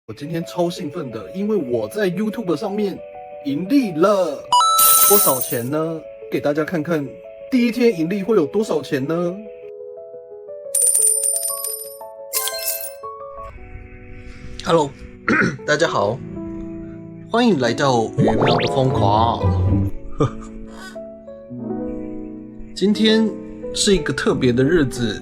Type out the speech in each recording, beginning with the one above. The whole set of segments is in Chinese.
我今天超兴奋的，因为我在 YouTube 上面盈利了多少钱呢？给大家看看第一天盈利会有多少钱呢？Hello， 大家好，欢迎来到鱼喵的疯狂。今天是一个特别的日子，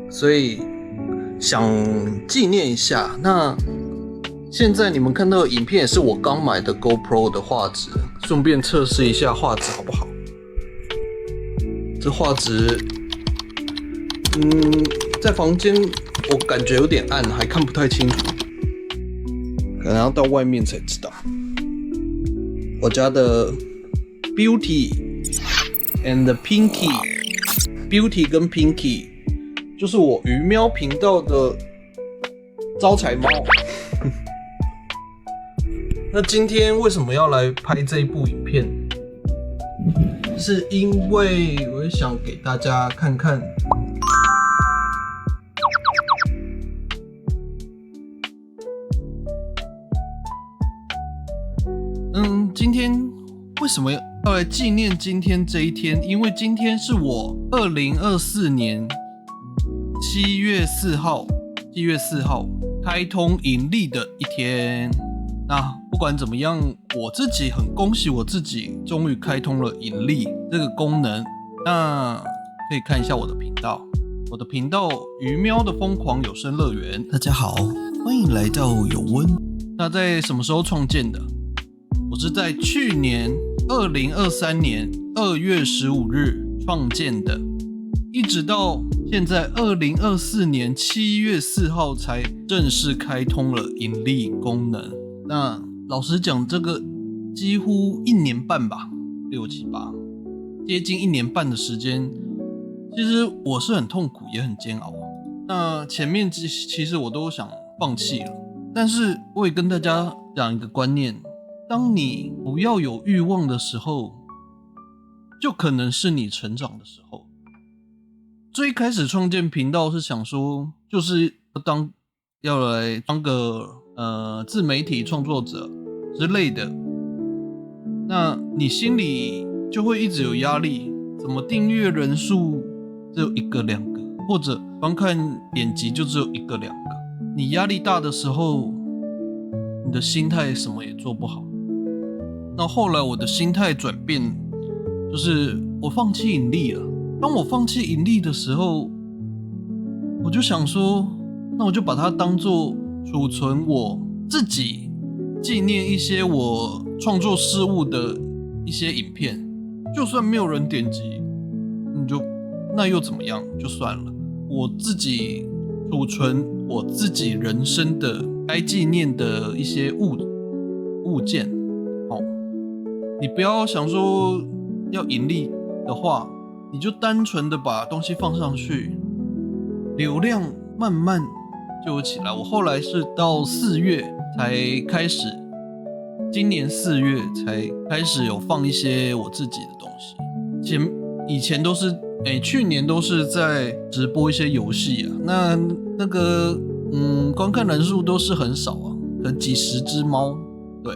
所以想纪念一下。那现在你们看到的影片也是我刚买的 GoPro 的画质，顺便测试一下画质好不好？这画质，在房间我感觉有点暗，还看不太清楚，可能要到外面才知道。我家的 Beauty and Pinky，Beauty 跟 Pinky 就是我鱼喵频道的招财猫。那今天为什么要来拍这一部影片？是因为我想给大家看看，今天为什么要来纪念今天这一天？因为今天是我2024年7月4号开通盈利的一天。那不管怎么样，我自己很恭喜我自己，终于开通了盈利这个功能。那可以看一下我的频道，鱼喵的疯狂有声乐园。大家好，欢迎来到有温。那在什么时候创建的？我是在去年2023年2月15日创建的，一直到现在2024年7月4号才正式开通了盈利功能。那老实讲，这个几乎1年半吧，6、7、8，接近1年半的时间，其实我是很痛苦也很煎熬。那前面其实我都想放弃了，但是我也跟大家讲一个观念，当你不要有欲望的时候，就可能是你成长的时候。最开始创建频道是想说，就是要来当个自媒体创作者之类的，那你心里就会一直有压力，怎么订阅人数只有1个2个，或者观看点击就只有1个2个。你压力大的时候，你的心态什么也做不好。那后来我的心态转变，就是我放弃盈利了。当我放弃盈利的时候，我就想说，那我就把它当作储存我自己纪念一些我创作事物的一些影片，就算没有人点击，那又怎么样？就算了，我自己储存我自己人生的该纪念的一些物件。你不要想说要盈利的话，你就单纯的把东西放上去，流量慢慢就有起来。我后来是到4月才开始，今年4月才开始有放一些我自己的东西。以前都是去年都是在直播一些游戏啊，那个观看人数都是很少啊，可能几十只猫。对，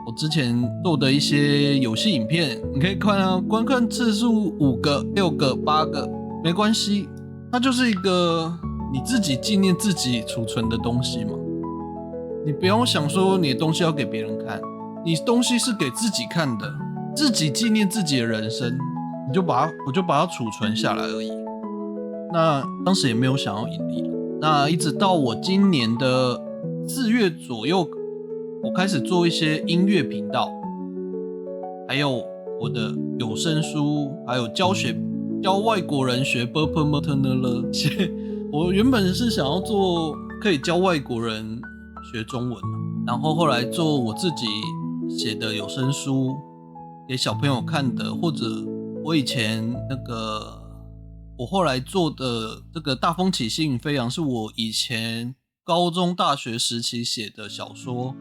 我之前做的一些游戏影片，你可以看啊，观看次数5个、6个、8个，没关系，它就是一个你自己纪念自己储存的东西嘛。你不用想说你的东西要给别人看，你东西是给自己看的，自己纪念自己的人生，我就把它储存下来而已。那当时也没有想要盈利，那一直到我今年的4月左右，我开始做一些音乐频道，还有我的有声书，还有教外国人学 Burpmaternal。我原本是想要做可以教外国人学中文，然后后来做我自己写的有声书给小朋友看的，或者我以前我后来做的这个大风起星云飞扬，是我以前高中大学时期写的小说，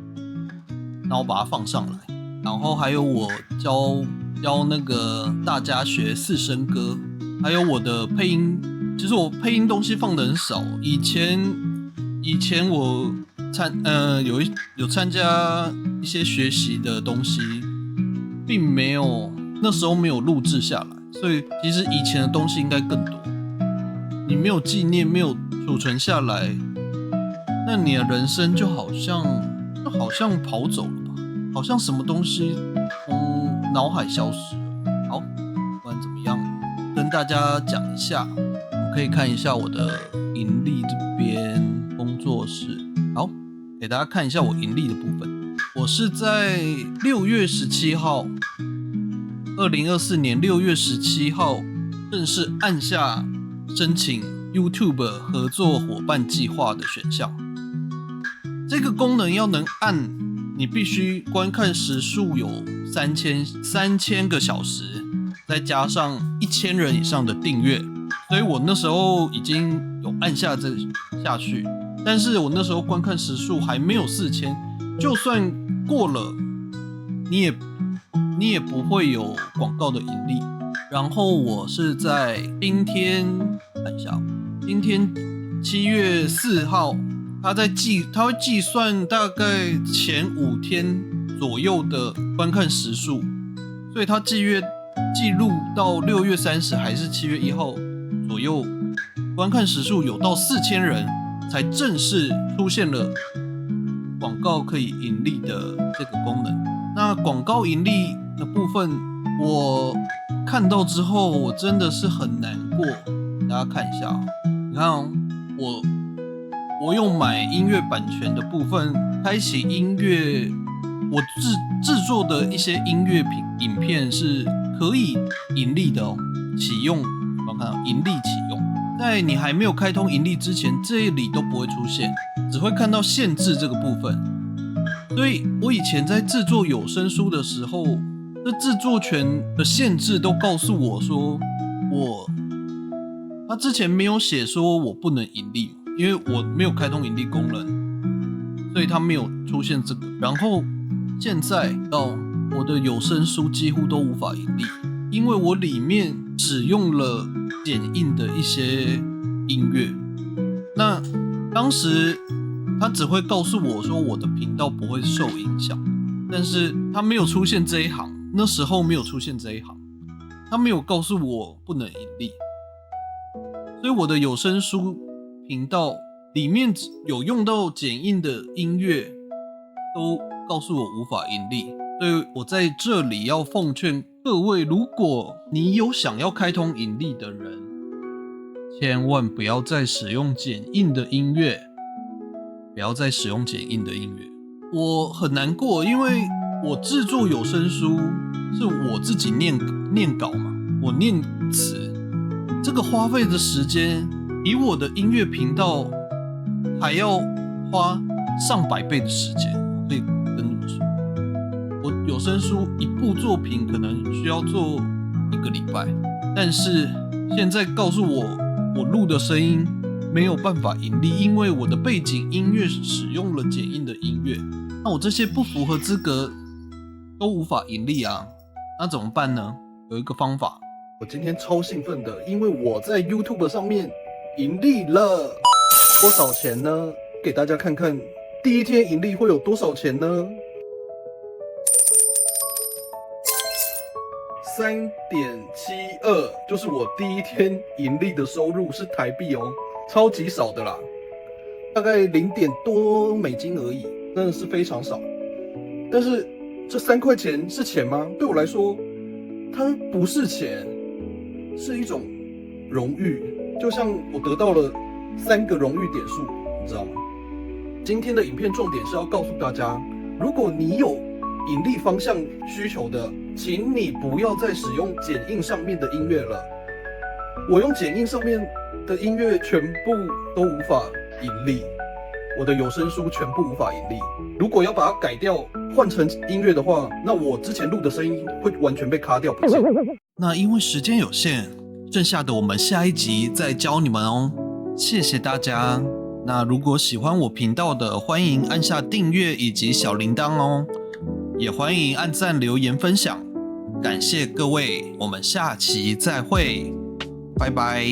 然后把它放上来。然后还有我教那个大家学4声歌，还有我的配音。其实我配音东西放得很少，以前我有参加一些学习的东西，并没有那时候没有录制下来，所以其实以前的东西应该更多。你没有纪念，没有储存下来，那你的人生就好像跑走了吧，好像什么东西从脑海消失了。好，不管怎么样，跟大家讲一下，我们可以看一下我的盈利这边工作室。好，给大家看一下我盈利的部分。我是在6月17号，2024年6月17号正式按下申请 YouTube 合作伙伴计划的选项。这个功能要能按，你必须观看时数有3000个小时，再加上1000人以上的订阅。所以我那时候已经有按下去，但是我那时候观看时数还没有4000，就算过了，你也不会有广告的盈利。然后我是在今天看一下，今天7月4号，它会计算大概前5天左右的观看时数，所以它记录到6月30还是7月1号左右，观看时数有到4000人，才正式出现了广告可以盈利的这个功能。那广告盈利的部分，我看到之后，我真的是很难过。大家看一下，你看我用买音乐版权的部分，开启音乐，我制作的一些音乐影片是可以盈利的哦。启用，我们看到盈利启用，在你还没有开通盈利之前，这里都不会出现，只会看到限制这个部分。所以我以前在制作有声书的时候，这制作权的限制都告诉我说，他之前没有写说我不能盈利，因为我没有开通盈利功能，所以他没有出现这个。然后现在到我的有声书几乎都无法盈利，因为我里面使用了剪映的一些音乐。那当时他只会告诉我说我的频道不会受影响，但是他没有出现这一行，那时候没有出现这一行，他没有告诉我不能盈利。所以我的有声书频道里面有用到剪映的音乐，都告诉我无法盈利。所以我在这里要奉劝各位，如果你有想要开通盈利的人，千万不要再使用剪映的音乐，我很难过，因为我制作有声书是我自己念稿嘛，我念词，这个花费的时间比我的音乐频道还要花上百倍的时间。我可以跟你们说，我有声书一部作品可能需要做1个礼拜，但是现在告诉我录的声音没有办法盈利，因为我的背景音乐使用了剪映的音乐，那我这些不符合资格都无法盈利啊，那怎么办呢？有一个方法。我今天超兴奋的，因为我在 YouTube 上面盈利了多少钱呢？给大家看看第一天盈利会有多少钱呢？3.72，就是我第一天盈利的收入，是台币哦，超级少的啦，大概0.多美金而已，真的是非常少。但是这3块钱是钱吗？对我来说，它不是钱，是一种荣誉，就像我得到了3个荣誉点数，你知道吗？今天的影片重点是要告诉大家，如果你有盈利方向需求的，请你不要再使用剪映上面的音乐了。我用剪映上面的音乐全部都无法盈利，我的有声书全部无法盈利。如果要把它改掉换成音乐的话，那我之前录的声音会完全被卡掉不见。那因为时间有限，剩下的我们下一集再教你们哦。谢谢大家。那如果喜欢我频道的，欢迎按下订阅以及小铃铛哦，也欢迎按赞、留言、分享。感谢各位，我们下期再会，拜拜。